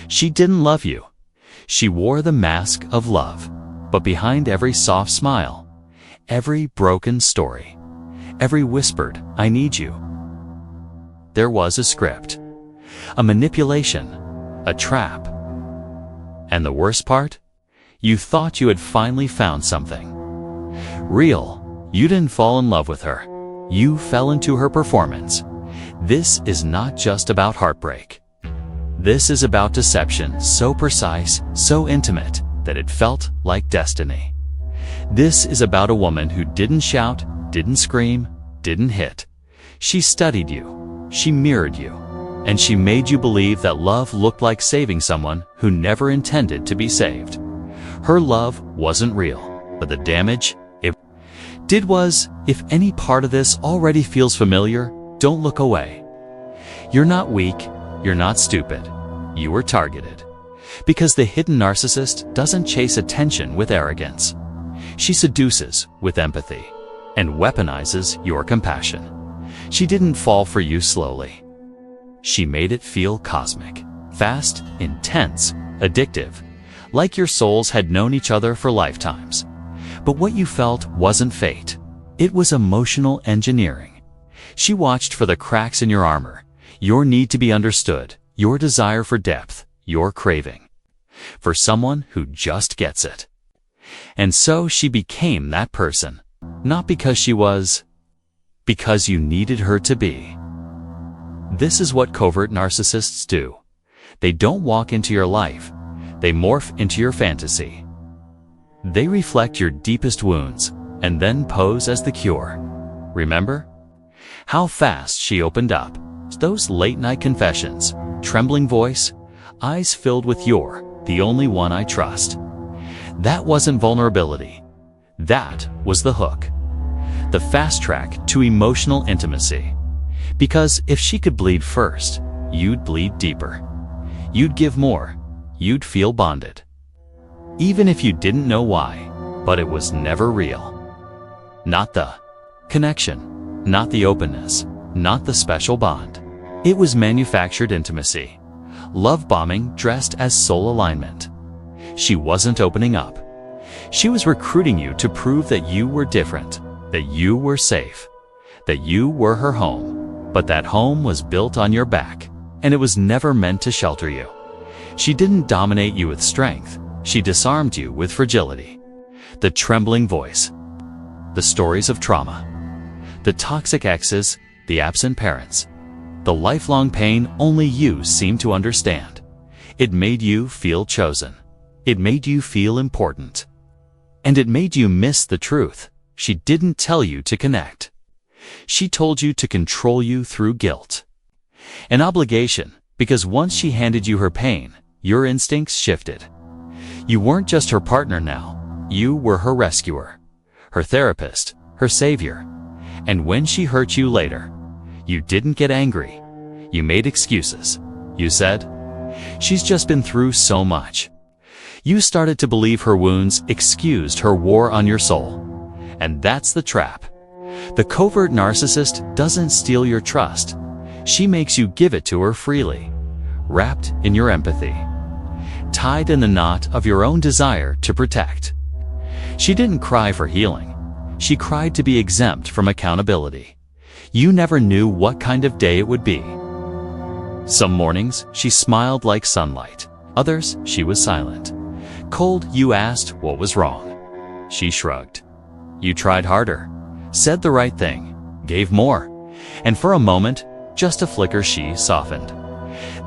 She didn't love you. She wore the mask of love. But behind every soft smile, every broken story, every whispered, "I need you," there was a script, a manipulation, a trap. And the worst part? You thought you had finally found something real. You didn't fall in love with her. You fell into her performance. This is not just about heartbreak. This is about deception so precise, so intimate, that it felt like destiny. This is about a woman who didn't shout, didn't scream, didn't hit. She studied you, she mirrored you, and she made you believe that love looked like saving someone who never intended to be saved. Her love wasn't real, but the damage it did was, if any part of this already feels familiar, don't look away. You're not weak, you're not stupid. You were targeted. Because the hidden narcissist doesn't chase attention with arrogance. She seduces with empathy and weaponizes your compassion. She didn't fall for you slowly. She made it feel cosmic, fast, intense, addictive, like your souls had known each other for lifetimes. But what you felt wasn't fate. It was emotional engineering. She watched for the cracks in your armor, your need to be understood, your desire for depth, your craving for someone who just gets it. And so she became that person, not because she was, because you needed her to be. This is what covert narcissists do. They don't walk into your life. They morph into your fantasy. They reflect your deepest wounds and then pose as the cure. Remember how fast she opened up? Those late-night confessions, trembling voice, eyes filled with "You're the only one I trust." That wasn't vulnerability. That was the hook. The fast track to emotional intimacy. Because if she could bleed first, you'd bleed deeper. You'd give more. You'd feel bonded. Even if you didn't know why, but it was never real. Not the connection, not the openness, not the special bond. It was manufactured intimacy. Love bombing dressed as soul alignment. She wasn't opening up. She was recruiting you to prove that you were different, that you were safe, that you were her home. But that home was built on your back, and it was never meant to shelter you. She didn't dominate you with strength. She disarmed you with fragility. The trembling voice, the stories of trauma, the toxic exes, the absent parents, the lifelong pain only you seem to understand. It made you feel chosen. It made you feel important. And it made you miss the truth. She didn't tell you to connect. She told you to control you through guilt. An obligation, because once she handed you her pain, your instincts shifted. You weren't just her partner now. You were her rescuer, her therapist, her savior. And when she hurt you later, you didn't get angry. You made excuses. You said, "She's just been through so much." You started to believe her wounds excused her war on your soul. And that's the trap. The covert narcissist doesn't steal your trust. She makes you give it to her freely, wrapped in your empathy, tied in the knot of your own desire to protect. She didn't cry for healing. She cried to be exempt from accountability. You never knew what kind of day it would be. Some mornings, she smiled like sunlight. Others, she was silent. Cold, you asked what was wrong. She shrugged. You tried harder, said the right thing, gave more. And for a moment, just a flicker, she softened.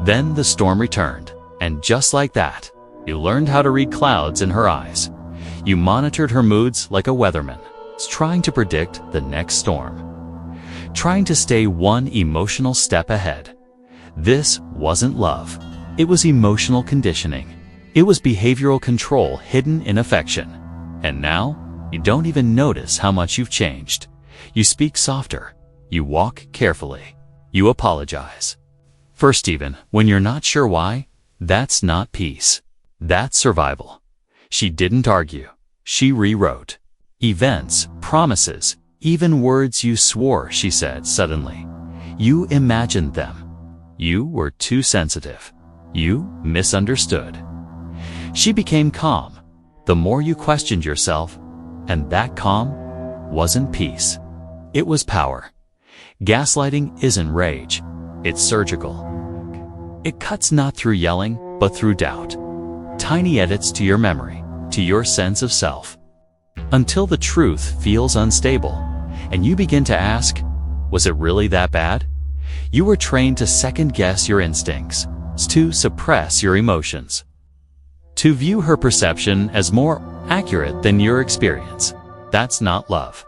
Then the storm returned, and just like that, you learned how to read clouds in her eyes. You monitored her moods like a weatherman, trying to predict the next storm, trying to stay one emotional step ahead. This wasn't love. It was emotional conditioning. It was behavioral control hidden in affection. And now, you don't even notice how much you've changed. You speak softer. You walk carefully. You apologize. First, even when you're not sure why, that's not peace. That's survival. She didn't argue. She rewrote. Events, promises, even words you swore, she said suddenly. You imagined them. You were too sensitive. You misunderstood. She became calm the more you questioned yourself, and that calm wasn't peace. It was power. Gaslighting isn't rage. It's surgical. It cuts not through yelling, but through doubt. Tiny edits to your memory, to your sense of self. Until the truth feels unstable, and you begin to ask, was it really that bad? You were trained to second-guess your instincts, to suppress your emotions, to view her perception as more accurate than your experience. That's not love.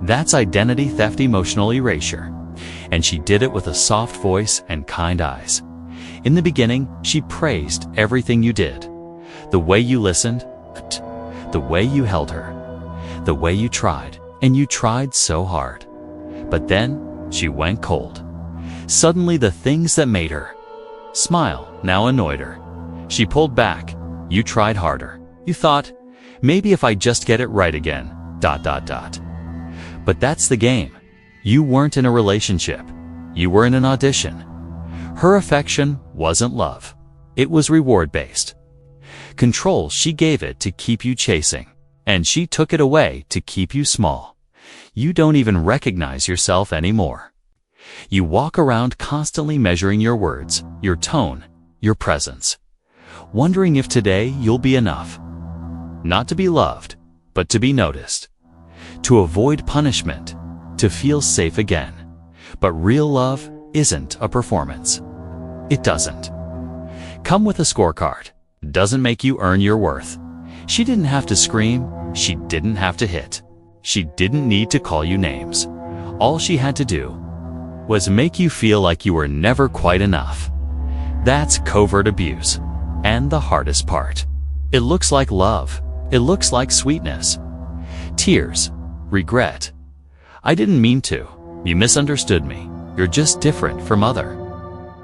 That's identity theft, emotional erasure. And she did it with a soft voice and kind eyes. In the beginning, she praised everything you did. The way you listened, the way you held her, the way you tried, and you tried so hard. But then, she went cold. Suddenly, the things that made her smile now annoyed her. She pulled back. You tried harder. You thought, maybe if I just get it right again, ... But that's the game. You weren't in a relationship. You were in an audition. Her affection wasn't love. It was reward-based. Control she gave it to keep you chasing, and she took it away to keep you small. You don't even recognize yourself anymore. You walk around constantly measuring your words, your tone, your presence, wondering if today you'll be enough. Not to be loved, but to be noticed. To avoid punishment, to feel safe again. But real love isn't a performance. It doesn't come with a scorecard. Doesn't make you earn your worth. She didn't have to scream. She didn't have to hit. She didn't need to call you names. All she had to do was make you feel like you were never quite enough. That's covert abuse. And the hardest part. It looks like love. It looks like sweetness. Tears. Regret. I didn't mean to. You misunderstood me. You're just different from other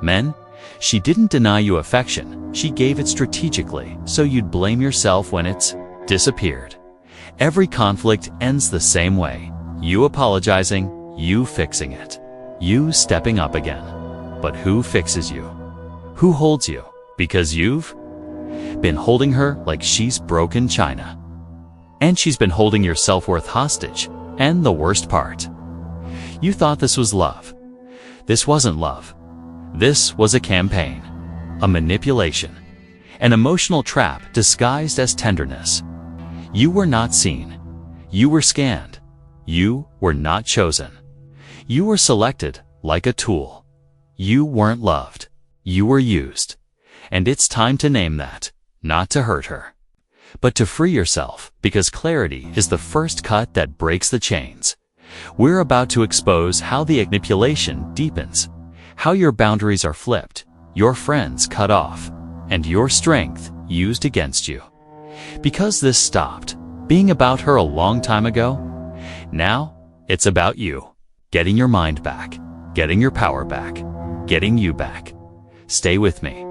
men. She didn't deny you affection. She gave it strategically, so you'd blame yourself when it's disappeared. Every conflict ends the same way. You apologizing, you fixing it. You stepping up again. But who fixes you? Who holds you? Because you've been holding her like she's broken china. And she's been holding your self-worth hostage. And the worst part, you thought this was love. This wasn't love. This was a campaign, a manipulation, an emotional trap disguised as tenderness. You were not seen. You were scanned. You were not chosen. You were selected like a tool. You weren't loved. You were used. And it's time to name that, not to hurt her, but to free yourself, because clarity is the first cut that breaks the chains. We're about to expose how the manipulation deepens, how your boundaries are flipped, your friends cut off, and your strength used against you. Because this stopped being about her a long time ago, now it's about you. Getting your mind back, getting your power back, getting you back. Stay with me.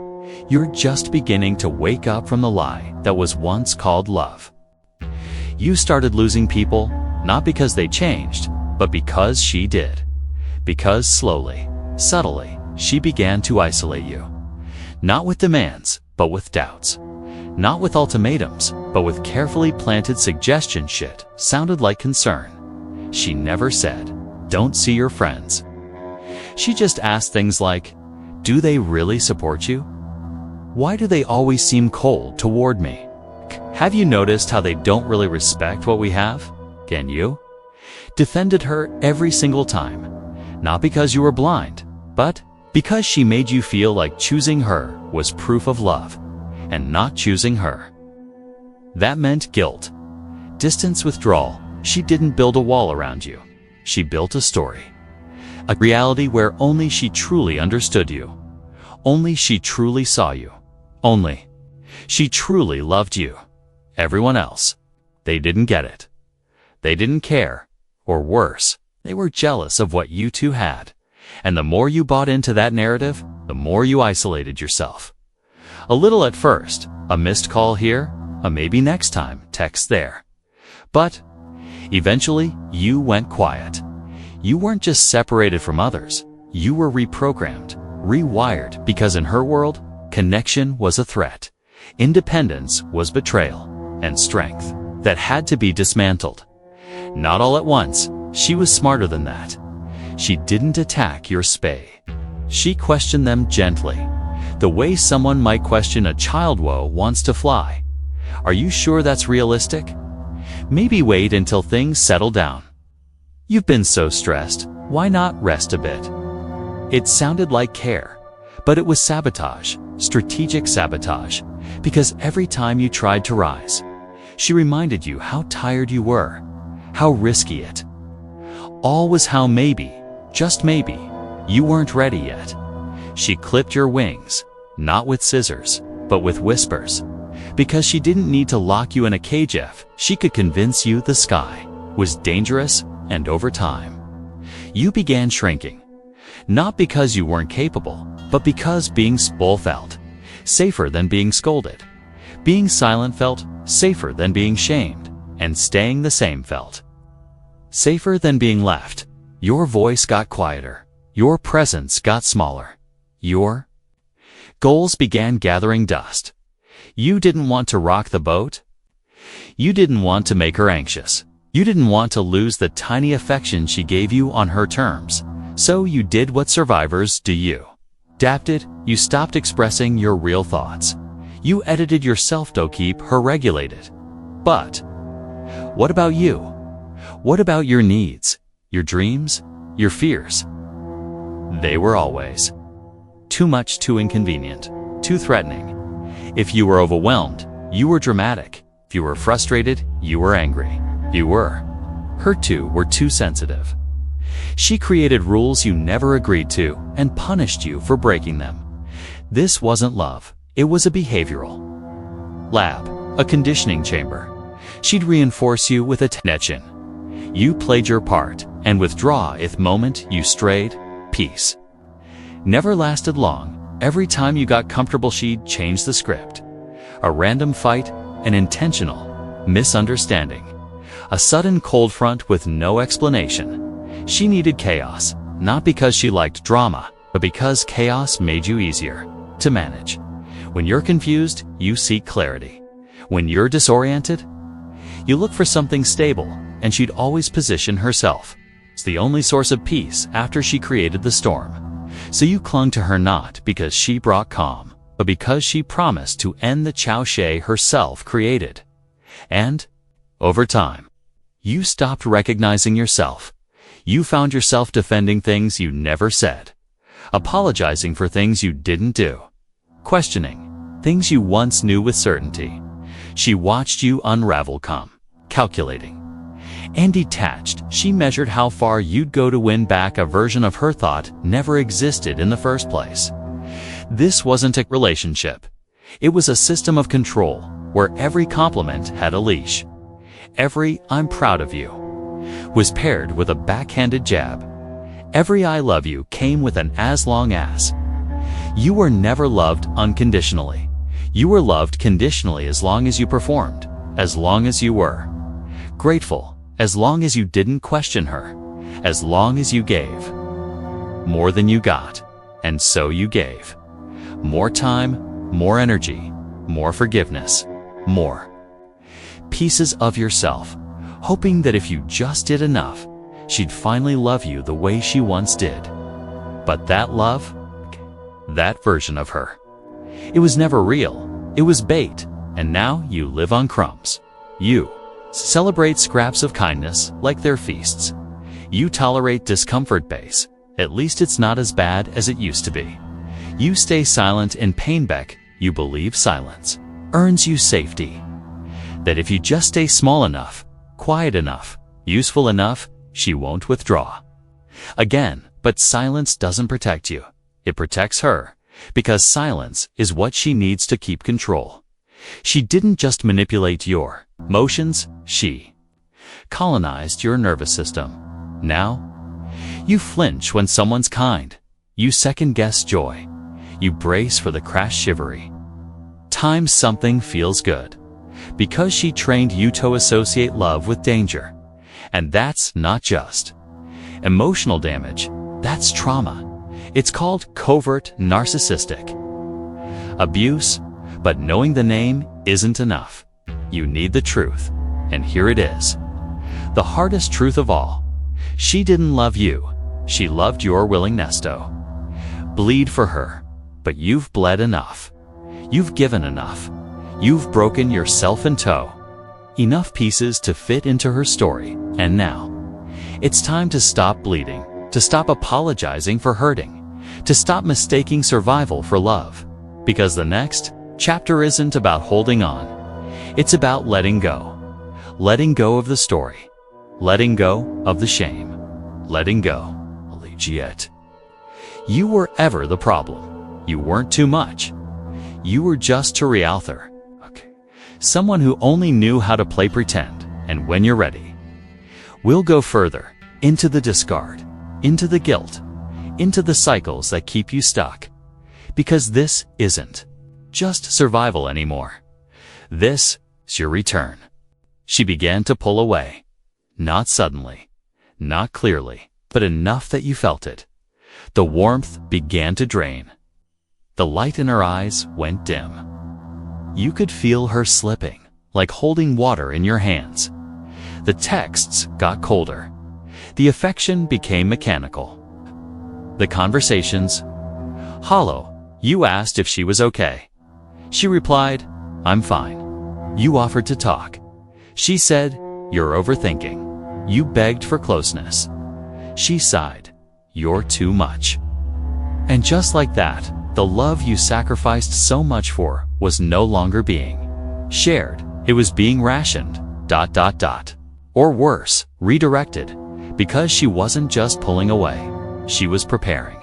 You're just beginning to wake up from the lie that was once called love. You started losing people, not because they changed, but because she did. Because slowly, subtly, she began to isolate you. Not with demands, but with doubts. Not with ultimatums, but with carefully planted suggestion shit sounded like concern. She never said, "Don't see your friends." She just asked things like, "Do they really support you? Why do they always seem cold toward me? Have you noticed how they don't really respect what we have?" Can you? Defended her every single time, not because you were blind, but because she made you feel like choosing her was proof of love, and not choosing her. That meant guilt, distance, withdrawal. She didn't build a wall around you. She built a story, a reality where only she truly understood you, only she truly saw you, only she truly loved you. Everyone else, they didn't get it. They didn't care, or worse, they were jealous of what you two had. And the more you bought into that narrative, the more you isolated yourself. A little at first, a missed call here, a maybe next time text there. But eventually, you went quiet. You weren't just separated from others. You were reprogrammed, rewired, because in her world, Connection was a threat. Independence was betrayal. And strength that had to be dismantled. Not all at once. She was smarter than that. She didn't attack your spay. She questioned them gently, the way someone might question a child who wants to fly. Are you sure that's realistic? Maybe wait until things settle down. You've been so stressed, why not rest a bit? It sounded like care, but it was sabotage, strategic sabotage, because every time you tried to rise, she reminded you how tired you were, how risky it all was, how maybe, just maybe, you weren't ready yet. She clipped your wings, not with scissors, but with whispers, because she didn't need to lock you in a cage if she could convince you the sky was dangerous. And over time, you began shrinking, not because you weren't capable, but because being small felt safer than being scolded. Being silent felt safer than being shamed, and staying the same felt safer than being left. Your voice got quieter, your presence got smaller, your goals began gathering dust. You didn't want to rock the boat. You didn't want to make her anxious. You didn't want to lose the tiny affection she gave you on her terms. So you did what survivors do. You adapted. You stopped expressing your real thoughts. You edited yourself to keep her regulated. But what about you? What about your needs, your dreams, your fears? They were always too much, too inconvenient, too threatening. If you were overwhelmed, you were dramatic. If you were frustrated, you were angry. You were hurt too, were too sensitive. She created rules you never agreed to and punished you for breaking them. This wasn't love. It was a behavioral lab, a conditioning chamber. She'd reinforce you with attention. You played your part and withdraw if moment you strayed. Peace never lasted long. Every time you got comfortable, she'd change the script. A random fight, an intentional misunderstanding, a sudden cold front with no explanation. She needed chaos, not because she liked drama, but because chaos made you easier to manage. When you're confused, you seek clarity. When you're disoriented, you look for something stable, and she'd always position herself as the only source of peace after she created the storm. So you clung to her not because she brought calm, but because she promised to end the chow she herself created. And over time, you stopped recognizing yourself. You found yourself defending things you never said, apologizing for things you didn't do, questioning things you once knew with certainty. She watched you unravel, calm, calculating, and detached. She measured how far you'd go to win back a version of her thought never existed in the first place. This wasn't a relationship. It was a system of control where every compliment had a leash. Every "I'm proud of you" was paired with a backhanded jab. Every "I love you" came with an "as long as." You were never loved unconditionally. You were loved conditionally as long as you performed, as long as you were grateful, as long as you didn't question her, as long as you gave more than you got. And so you gave more time, more energy, more forgiveness, more pieces of yourself, hoping that if you just did enough, she'd finally love you the way she once did. But that love, that version of her, it was never real. It was bait, and now you live on crumbs. You celebrate scraps of kindness like they're feasts. You tolerate discomfort base. At least it's not as bad as it used to be. You stay silent in pain back. You believe silence earns you safety. That if you just stay small enough, quiet enough, useful enough, she won't withdraw again. But silence doesn't protect you. It protects her, because silence is what she needs to keep control. She didn't just manipulate your emotions, she colonized your nervous system. Now, you flinch when someone's kind. You second-guess joy. You brace for the crash shivery times something feels good. Because she trained you to associate love with danger. And that's not just emotional damage. That's trauma. It's called covert narcissistic. abuse, but knowing the name isn't enough. You need the truth, and here it is. The hardest truth of all. She didn't love you. She loved your willingness to bleed for her, but you've bled enough. You've given enough. You've broken yourself in tow. Enough pieces to fit into her story, and now it's time to stop bleeding, to stop apologizing for hurting, to stop mistaking survival for love. Because the next chapter isn't about holding on. It's about letting go. Letting go of the story. Letting go of the shame. Letting go. Allegiate. You were ever the problem. You weren't too much. You were just to re-author. Okay. Someone who only knew how to play pretend. And when you're ready, we'll go further, into the discard, into the guilt, into the cycles that keep you stuck. Because this isn't just survival anymore. This is your return. She began to pull away. Not suddenly, not clearly, but enough that you felt it. The warmth began to drain. The light in her eyes went dim. You could feel her slipping, like holding water in your hands. The texts got colder. The affection became mechanical. The conversations hollow. You asked if she was okay. She replied, "I'm fine." You offered to talk. She said, "You're overthinking." You begged for closeness. She sighed, "You're too much." And just like that, the love you sacrificed so much for was no longer being shared. It was being rationed. Or worse, redirected. Because she wasn't just pulling away. She was preparing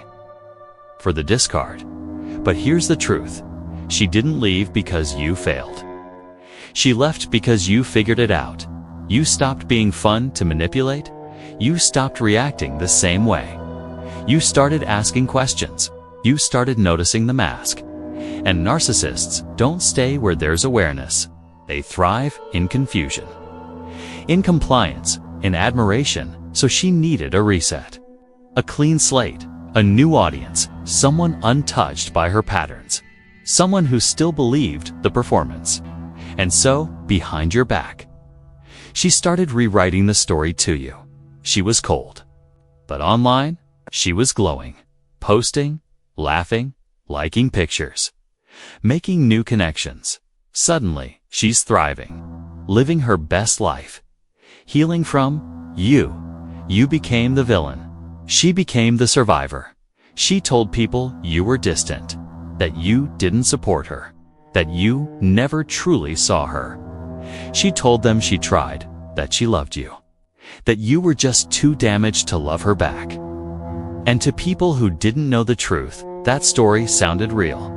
for the discard. But here's the truth. She didn't leave because you failed. She left because you figured it out. You stopped being fun to manipulate. You stopped reacting the same way. You started asking questions. You started noticing the mask. And narcissists don't stay where there's awareness. They thrive in confusion, in compliance, in admiration. So she needed a reset. A clean slate, a new audience, someone untouched by her patterns. Someone who still believed the performance. And so, behind your back, she started rewriting the story to you. She was cold. But online, she was glowing. Posting, laughing, liking pictures, making new connections. Suddenly, she's thriving, living her best life, healing from you. You became the villain. She became the survivor. She told people you were distant, that you didn't support her, that you never truly saw her. She told them she tried, that she loved you, that you were just too damaged to love her back. And to people who didn't know the truth, that story sounded real.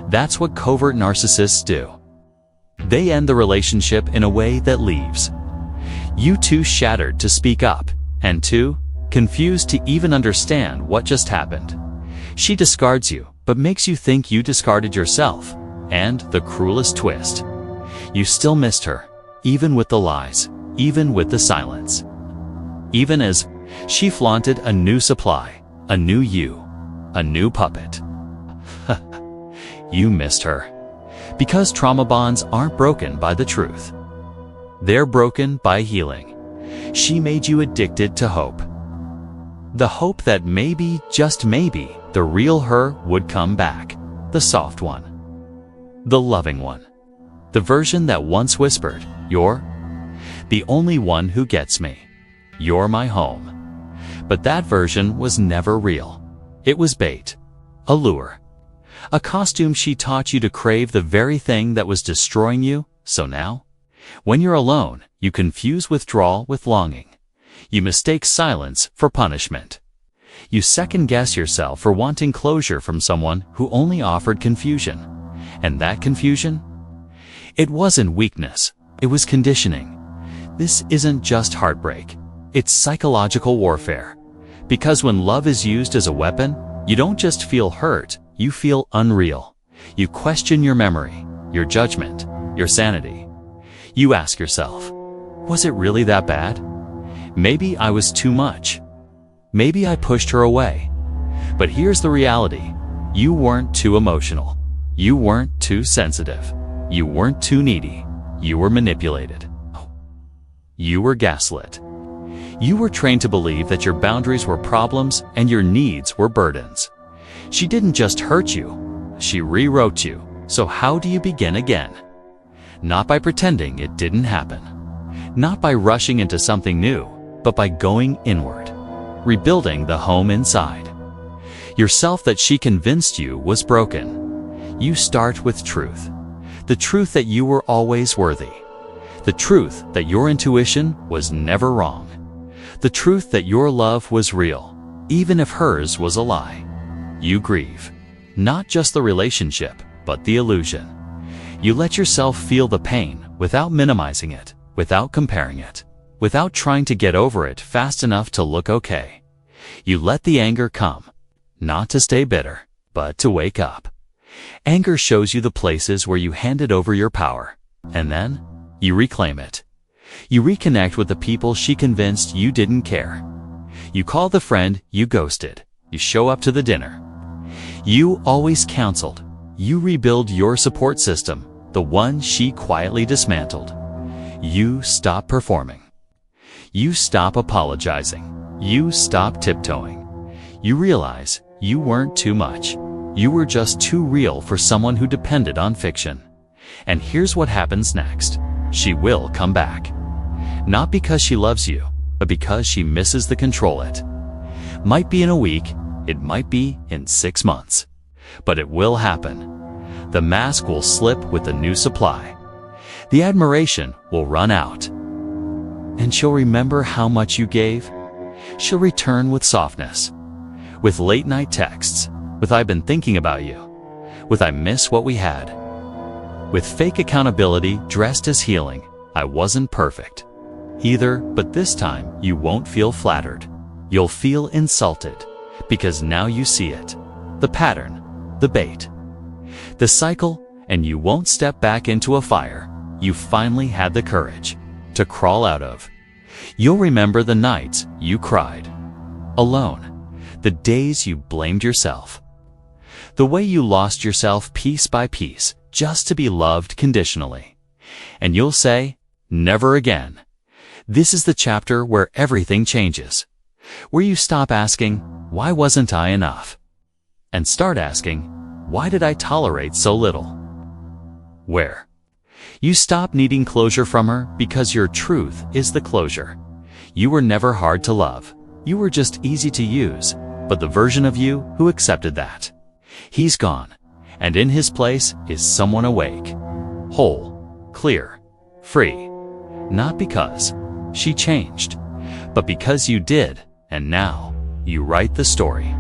That's what covert narcissists do. They end the relationship in a way that leaves you too shattered to speak up, and too confused to even understand what just happened. She discards you, but makes you think you discarded yourself. And the cruelest twist, you still missed her, even with the lies, even with the silence. Even as she flaunted a new supply, a new you, a new puppet. You missed her. Because trauma bonds aren't broken by the truth. They're broken by healing. She made you addicted to hope. The hope that maybe, just maybe, the real her would come back. The soft one. The loving one. The version that once whispered, "You're the only one who gets me. You're my home." But that version was never real. It was bait. A lure. A costume she taught you to crave the very thing that was destroying you. So now, when you're alone, you confuse withdrawal with longing. You mistake silence for punishment. You second-guess yourself for wanting closure from someone who only offered confusion. And that confusion? It wasn't weakness. It was conditioning. This isn't just heartbreak. It's psychological warfare. Because when love is used as a weapon, you don't just feel hurt, you feel unreal. You question your memory, your judgment, your sanity. You ask yourself, was it really that bad? Maybe I was too much. Maybe I pushed her away. But here's the reality. You weren't too emotional. You weren't too sensitive. You weren't too needy. You were manipulated. You were gaslit. You were trained to believe that your boundaries were problems and your needs were burdens. She didn't just hurt you, she rewrote you. So how do you begin again? Not by pretending it didn't happen. Not by rushing into something new, but by going inward, rebuilding the home inside. Yourself that she convinced you was broken. You start with truth. The truth that you were always worthy. The truth that your intuition was never wrong. The truth that your love was real, even if hers was a lie. You grieve. Not just the relationship, but the illusion. You let yourself feel the pain without minimizing it, without comparing it, without trying to get over it fast enough to look okay. You let the anger come, not to stay bitter, but to wake up. Anger shows you the places where you handed over your power, and then you reclaim it. You reconnect with the people she convinced you didn't care. You call the friend you ghosted. You show up to the dinner you always counseled. You rebuild your support system, the one she quietly dismantled. You stop performing. You stop apologizing. You stop tiptoeing. You realize you weren't too much. You were just too real for someone who depended on fiction. And here's what happens next. She will come back. Not because she loves you, but because she misses the control it. Might be in a week, it might be in 6 months. But it will happen. The mask will slip with the new supply. The admiration will run out. And she'll remember how much you gave. She'll return with softness. With late-night texts. With "I've been thinking about you." With "I miss what we had." With fake accountability dressed as healing. "I wasn't perfect either, but this time you won't feel flattered. You'll feel insulted, because now you see it. The pattern, the bait, the cycle, and you won't step back into a fire you finally had the courage to crawl out of. You'll remember the nights you cried, alone, the days you blamed yourself, the way you lost yourself piece by piece just to be loved conditionally. And you'll say, "Never again." This is the chapter where everything changes, where you stop asking, "Why wasn't I enough?" and start asking, "Why did I tolerate so little?" Where you stop needing closure from her because your truth is the closure. You were never hard to love. You were just easy to use, but the version of you who accepted that, he's gone, and in his place is someone awake, whole, clear, free. Not because she changed, but because you did, and now you write the story.